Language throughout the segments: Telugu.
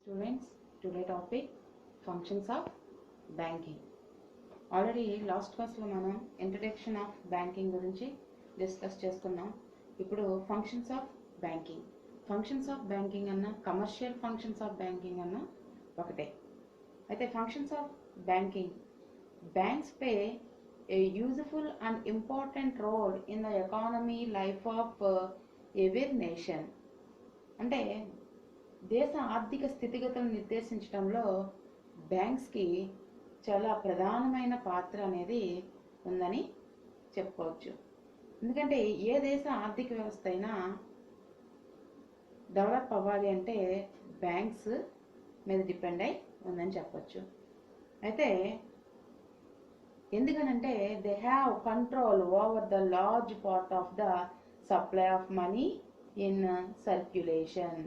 Students, today topic functions of banking. Already last class లో మనం ఇంట్రడక్షన్ ఆఫ్ బ్యాంకింగ్ గురించి డిస్కస్ చేసుకున్నాం. ఇప్పుడు functions of banking. Functions of banking అన్న కమర్షియల్ ఫంక్షన్స్ ఆఫ్ బ్యాంకింగ్ అన్న ఒకటే. అయితే functions of banking, banks pay a useful and important role in the economy life of every nation. అంటే దేశ ఆర్థిక స్థితిగతులను నిర్దేశించడంలో బ్యాంక్స్కి చాలా ప్రధానమైన పాత్ర అనేది ఉందని చెప్పుకోవచ్చు. ఎందుకంటే ఏ దేశ ఆర్థిక వ్యవస్థ అయినా డెవలప్ అవ్వాలి అంటే బ్యాంక్స్ మీద డిపెండ్ అయి ఉందని చెప్పచ్చు. అయితే ఎందుకనంటే they have control over the large part of the supply of money in circulation.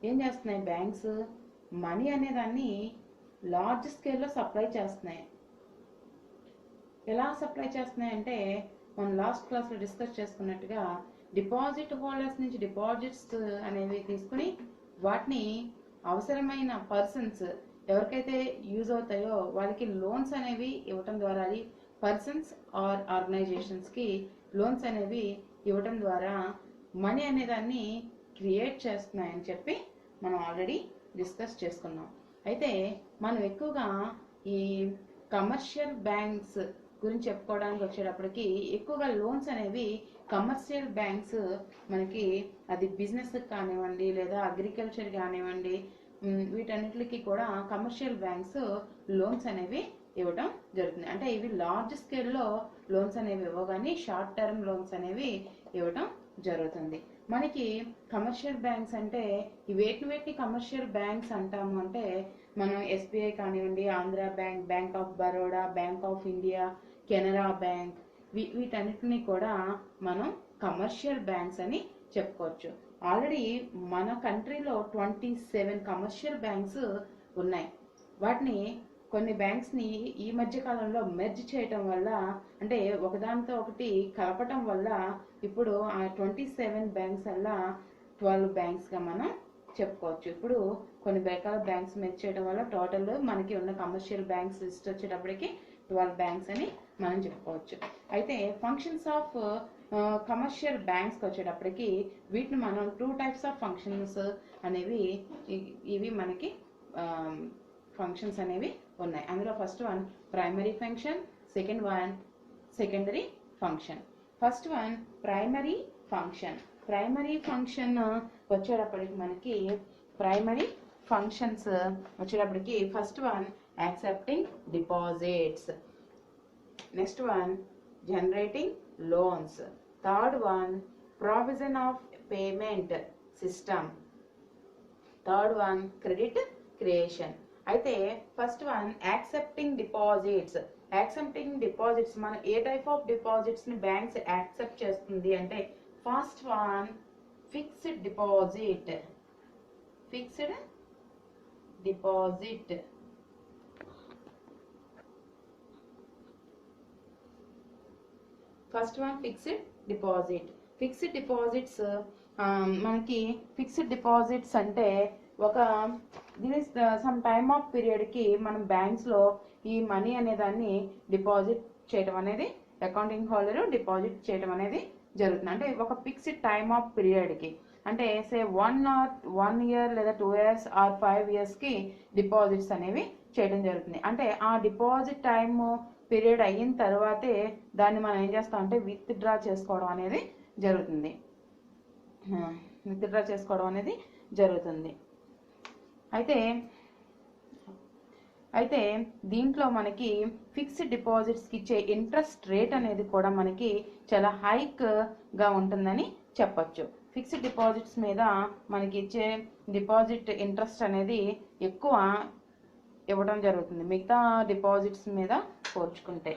ఏం చేస్తున్నాయి బ్యాంక్స్? మనీ అనేదాన్ని లార్జ్ స్కేల్లో సప్లై చేస్తున్నాయి. ఎలా సప్లై చేస్తున్నాయి అంటే మనం లాస్ట్ క్లాస్లో డిస్కస్ చేసుకున్నట్టుగా డిపాజిట్ హోల్డర్స్ నుంచి డిపాజిట్స్ అనేవి తీసుకుని వాటిని అవసరమైన పర్సన్స్ ఎవరికైతే యూజ్ అవుతాయో వాళ్ళకి లోన్స్ అనేవి ఇవ్వటం ద్వారా, అది పర్సన్స్ ఆర్ ఆర్గనైజేషన్స్కి లోన్స్ అనేవి ఇవ్వటం ద్వారా మనీ అనేదాన్ని క్రియేట్ చేస్తున్నాయని చెప్పి మనం ఆల్రెడీ డిస్కస్ చేసుకున్నాం. అయితే మనం ఎక్కువగా ఈ కమర్షియల్ బ్యాంక్స్ గురించి చెప్పుకోవడానికి వచ్చేటప్పటికి ఎక్కువగా లోన్స్ అనేవి కమర్షియల్ బ్యాంక్స్ మనకి అది బిజినెస్ కానివ్వండి లేదా అగ్రికల్చర్ కానివ్వండి వీటన్నిటికి కూడా కమర్షియల్ బ్యాంక్స్ లోన్స్ అనేవి ఇవ్వడం జరుగుతుంది. అంటే ఇవి లార్జ్ స్కేల్లో లోన్స్ అనేవి ఇవ్వగానే షార్ట్ టర్మ్ లోన్స్ అనేవి ఇవ్వడం జరుగుతుంది. మనకి కమర్షియల్ బ్యాంక్స్ అంటే వేటిని కమర్షియల్ బ్యాంక్స్ అంటాము అంటే మనం ఎస్బీఐ కానివ్వండి, Andhra bank, bank of Baroda, bank of India, Canara bank, వీటన్నిటిని కూడా మనం కమర్షియల్ బ్యాంక్స్ అని చెప్పుకోవచ్చు. ఆల్రెడీ మన కంట్రీలో 27 కమర్షియల్ బ్యాంక్స్ ఉన్నాయి. వాటిని కొన్ని బ్యాంక్స్ని ఈ మధ్య కాలంలో మెర్జ్ చేయటం వల్ల, అంటే ఒకదానితో ఒకటి కలపటం వల్ల ఇప్పుడు ఆ 27 బ్యాంక్స్ వల్ల 12 బ్యాంక్స్గా మనం చెప్పుకోవచ్చు. ఇప్పుడు కొన్ని రకాల బ్యాంక్స్ మెర్జ్ చేయడం వల్ల టోటల్ మనకి ఉన్న కమర్షియల్ బ్యాంక్స్ లిస్ట్ వచ్చేటప్పటికి 12 బ్యాంక్స్ అని మనం చెప్పుకోవచ్చు. అయితే ఫంక్షన్స్ ఆఫ్ కమర్షియల్ బ్యాంక్స్కి వచ్చేటప్పటికి వీటిని మనం 2 types ఆఫ్ ఫంక్షన్స్ అనేవి ఇవి మనకి ఫంక్షన్స్ అనేవి ఉన్నాయి. అందులో first one primary function, second one secondary function. First one primary function. Primary function వచ్చేటప్పటికి మనకి ప్రైమరీ ఫంక్షన్స్ వచ్చేటప్పటికి first one accepting deposits, next one generating loans, third one provision of payment system, third one credit creation. అయితే first one accepting deposits. Accepting deposits మనం ఏ టైప్ ఆఫ్ డిపాజిట్స్ ని బ్యాంక్స్ యాక్సెప్ట్ చేస్తుంది అంటే first one fixed deposit. Fixed deposit first one fixed deposit. Fixed deposits మనకి ఫిక్స్డ్ డిపాజిట్స్ అంటే ఒక సమ్ టైమ్ ఆఫ్ పీరియడ్కి మనం బ్యాంక్స్లో ఈ మనీ అనేదాన్ని డిపాజిట్ చేయడం అనేది, అకౌంటింగ్ హోల్డర్ డిపాజిట్ చేయడం అనేది జరుగుతుంది. అంటే ఒక ఫిక్స్డ్ టైమ్ ఆఫ్ పీరియడ్కి, అంటే సే 1 year లేదా 2 years ఆర్ 5 yearsకి డిపాజిట్స్ అనేవి చేయడం జరుగుతుంది. అంటే ఆ డిపాజిట్ టైమ్ పీరియడ్ అయిన తర్వాతే దాన్ని మనం ఏం చేస్తాం అంటే విత్డ్రా చేసుకోవడం అనేది జరుగుతుంది. విత్డ్రా చేసుకోవడం అనేది జరుగుతుంది. అయితే దీంట్లో మనకి ఫిక్స్డ్ డిపాజిట్స్కి ఇచ్చే ఇంట్రెస్ట్ రేట్ అనేది కూడా మనకి చాలా హైక్గా ఉంటుందని చెప్పచ్చు. ఫిక్స్డ్ డిపాజిట్స్ మీద మనకి ఇచ్చే డిపాజిట్ ఇంట్రెస్ట్ అనేది ఎక్కువ ఇవ్వడం జరుగుతుంది మిగతా డిపాజిట్స్ మీద పోల్చుకుంటే.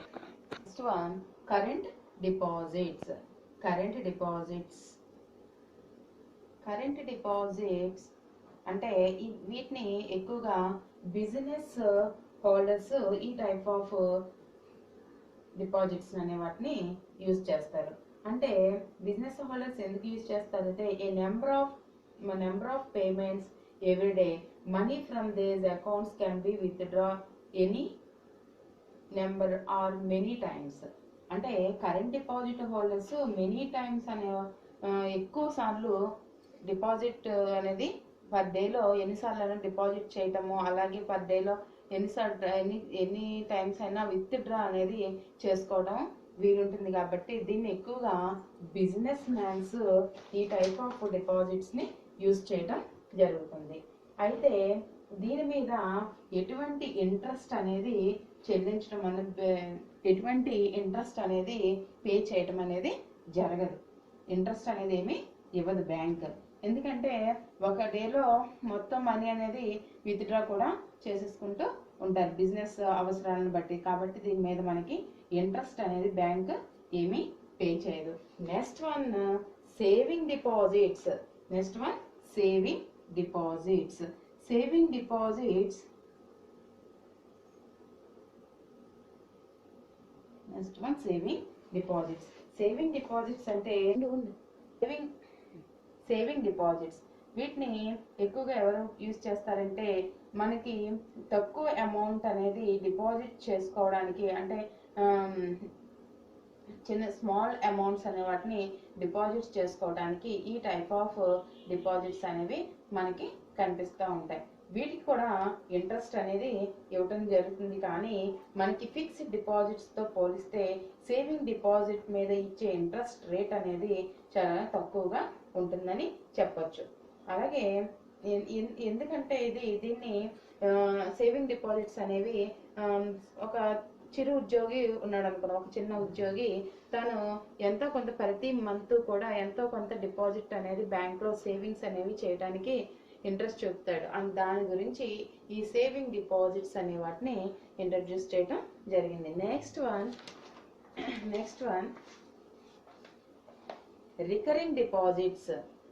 Next one current deposits. Current deposits అంటే వీటిని ఎక్కువగా బిజినెస్ హోల్డర్స్ ఈ టైప్ ఆఫ్ డిపాజిట్స్ అనే వాటిని యూజ్ చేస్తారు. అంటే బిజినెస్ హోల్డర్స్ ఎందుకు యూజ్ చేస్తారు అంటే a number of payments every day money from these accounts can be withdraw any number or many times. అంటే current deposit holders many times అనే ఎక్కువ సార్లు డిపాజిట్ అనేది పర్ డేలో ఎన్నిసార్లు డిపాజిట్ చేయటము, అలాగే పర్ డేలో ఎన్ని టైమ్స్ అయినా విత్డ్రా అనేది చేసుకోవడం వీలుంటుంది. కాబట్టి దీన్ని ఎక్కువగా బిజినెస్ మ్యాన్స్ ఈ టైప్ ఆఫ్ డిపాజిట్స్ని యూజ్ చేయడం జరుగుతుంది. అయితే దీని మీద ఎటువంటి ఇంట్రెస్ట్ అనేది చెల్లించడం అనేది, ఎటువంటి ఇంట్రెస్ట్ అనేది పే చేయడం అనేది జరగదు. ఇంట్రెస్ట్ అనేది ఏమి ఇవ్వదు బ్యాంక్. ఎందుకంటే ఒక డేలో మొత్తం మనీ అనేది విత్డ్రా కూడా చేసేసుకుంటూ ఉంటారు బిజినెస్ అవసరాలను బట్టి. కాబట్టి దీని మీద మనకి ఇంట్రెస్ట్ అనేది బ్యాంక్ ఏమీ పే చేయదు. Next one saving deposits. Next one saving deposits. Saving deposits. Next one saving deposits. Saving deposits అంటే సేవింగ్ డిపాజిట్స్ వీటిని ఎక్కువగా ఎవరు యూజ్ చేస్తారంటే మనకి తక్కువ అమౌంట్ అనేది డిపాజిట్ చేసుకోవడానికి, అంటే చిన్న స్మాల్ అమౌంట్స్ అనే వాటిని డిపాజిట్స్ చేసుకోవడానికి ఈ టైప్ ఆఫ్ డిపాజిట్స్ అనేవి మనకి కనిపిస్తూ ఉంటాయి. వీటికి కూడా ఇంట్రెస్ట్ అనేది ఇవ్వటం జరుగుతుంది. కానీ మనకి ఫిక్స్డ్ డిపాజిట్స్తో పోలిస్తే సేవింగ్ డిపాజిట్ మీద ఇచ్చే ఇంట్రెస్ట్ రేట్ అనేది చాలా తక్కువగా ఉంటుందని చెప్పొచ్చు. అలాగే ఎందుకంటే దీన్ని సేవింగ్ డిపాజిట్స్ అనేవి ఒక చిరు ఉద్యోగి ఉన్నాడు అనుకున్నాం, ఒక చిన్న ఉద్యోగి తను ఎంతో కొంత ప్రతి మంత్ కూడా ఎంతో కొంత డిపాజిట్ అనేది బ్యాంక్లో సేవింగ్స్ అనేవి చేయడానికి ఇంట్రెస్ట్ చూపుతాడు. అండ్ దాని గురించి ఈ సేవింగ్ డిపాజిట్స్ అనే వాటిని ఇంట్రడ్యూస్ చేయడం జరిగింది. Next one recurring deposits.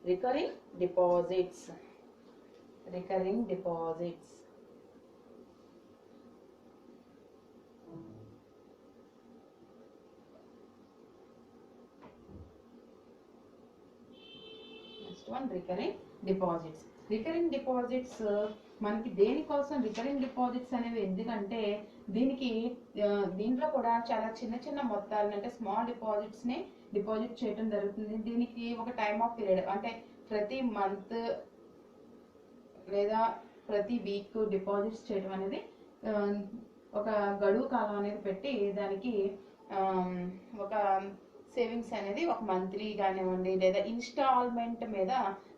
Recurring deposits. Next one recurring deposits. Recurring deposits మనకి దేనికోసం రికరింగ్ డిపాజిట్స్ అనేవి, ఎందుకంటే దీంట్లో కూడా చాలా చిన్న చిన్న మొత్తాలను, అంటే స్మాల్ డిపాజిట్స్ ని డిపాజిట్ చేయడం జరుగుతుంది. దీనికి ఒక టైమ్ ఆఫ్ పీరియడ్, అంటే ప్రతి మంత్ లేదా ప్రతి వీక్ డిపాజిట్స్ చేయడం అనేది ఒక గడువు కాలం అనేది పెట్టి దానికి ఒక సేవింగ్స్ అనేది ఒక మంత్లీ కానివ్వండి లేదా ఇన్స్టాల్మెంట్ మీద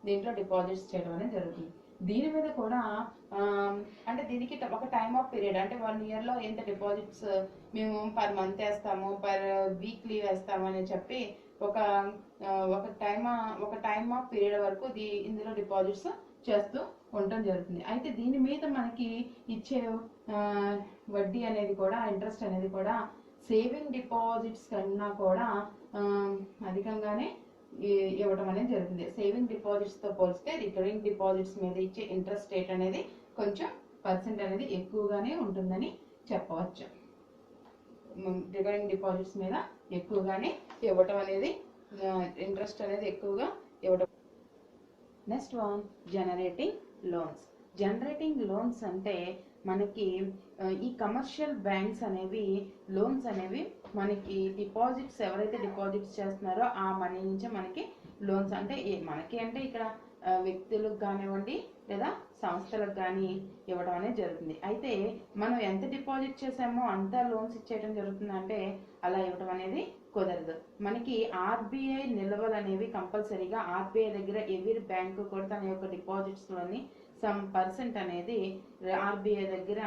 దీంట్లో డిపాజిట్స్ చేయడం అనేది జరుగుతుంది. దీని మీద కూడా అంటే దీనికి ఒక టైమ్ ఆఫ్ పీరియడ్, అంటే 1 yearలో ఎంత డిపాజిట్స్ మేము పర్ మంత్ వేస్తాము, పర్ వీక్లీ వేస్తాము అని చెప్పి ఒక టైమ్ ఆఫ్ పీరియడ్ వరకు ఇందులో డిపాజిట్స్ చేస్తూ ఉండటం జరుగుతుంది. అయితే దీని మీద మనకి ఇచ్చే వడ్డీ అనేది కూడా, ఇంట్రెస్ట్ అనేది కూడా సేవింగ్ డిపాజిట్స్ కన్నా కూడా అధికంగానే ఇవ్వడం అనేది జరుగుతుంది. సేవింగ్ డిపాజిట్స్తో పోలిస్తే రికరింగ్ డిపాజిట్స్ మీద ఇచ్చే ఇంట్రెస్ట్ రేట్ అనేది కొంచెం పర్సెంట్ అనేది ఎక్కువగానే ఉంటుందని చెప్పవచ్చు. రికరింగ్ డిపాజిట్స్ మీద ఎక్కువగానే ఇవ్వటం అనేది, ఇంట్రెస్ట్ అనేది ఎక్కువగా ఇవ్వడం. Next one generating loans. Generating loans అంటే మనకి ఈ కమర్షియల్ బ్యాంక్స్ అనేవి లోన్స్ అనేవి మనకి డిపాజిట్స్, ఎవరైతే డిపాజిట్స్ చేస్తున్నారో ఆ మనీ నుంచే మనకి లోన్స్, అంటే మనకి అంటే ఇక్కడ వ్యక్తులకు కానివ్వండి లేదా సంస్థలకు కానీ ఇవ్వడం అనేది జరుగుతుంది. అయితే మనం ఎంత డిపాజిట్ చేసామో అంత లోన్స్ ఇచ్చేయడం జరుగుతుంది అంటే అలా ఇవ్వడం అనేది కుదరదు. మనకి ఆర్బీఐ నిల్వలు అనేవి కంపల్సరీగా ఆర్బీఐ దగ్గర ఎవరి బ్యాంకు కూడా తన యొక్క డిపాజిట్స్లోని సమ్ పర్సెంట్ అనేది ఆర్బీఐ దగ్గర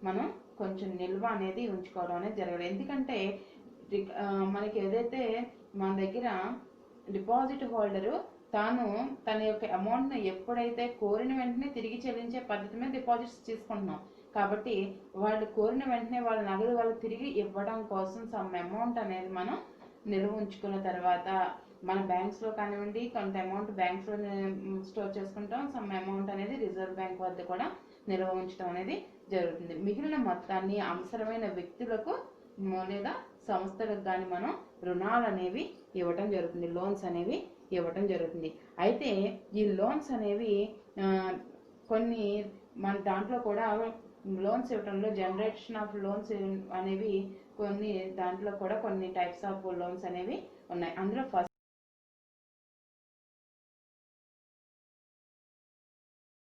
మనం కొంచెం నిల్వ అనేది ఉంచుకోవడం అనేది జరగదు. ఎందుకంటే మనకి ఏదైతే మన దగ్గర డిపాజిట్ హోల్డరు తాను తన యొక్క అమౌంట్ని ఎప్పుడైతే కోరిన వెంటనే తిరిగి చెల్లించే పద్ధతి మీద డిపాజిట్స్ తీసుకుంటున్నాం. కాబట్టి వాళ్ళు కోరిన వెంటనే వాళ్ళ నగదు వాళ్ళు తిరిగి ఇవ్వడం కోసం సమ్ అమౌంట్ అనేది మనం నిల్వ ఉంచుకున్న తర్వాత మన బ్యాంక్స్లో కానివ్వండి కొంత అమౌంట్ బ్యాంక్స్లో స్టోర్ చేసుకుంటాం, సమ్ అమౌంట్ అనేది రిజర్వ్ బ్యాంక్ వద్ద కూడా నిల్వ ఉంచడం అనేది జరుగుతుంది. మిగిలిన మొత్తాన్ని అవసరమైన వ్యక్తులకు లేదా సంస్థలకు కానీ మనం రుణాలు అనేవి ఇవ్వటం జరుగుతుంది, లోన్స్ అనేవి ఇవ్వటం జరుగుతుంది. అయితే ఈ లోన్స్ అనేవి కొన్ని మన దాంట్లో కూడా లోన్స్ ఇవ్వడంలో జనరేషన్ ఆఫ్ లోన్స్ అనేవి కొన్ని దాంట్లో కూడా కొన్ని టైప్స్ ఆఫ్ లోన్స్ అనేవి ఉన్నాయి. అందులో ఫస్ట్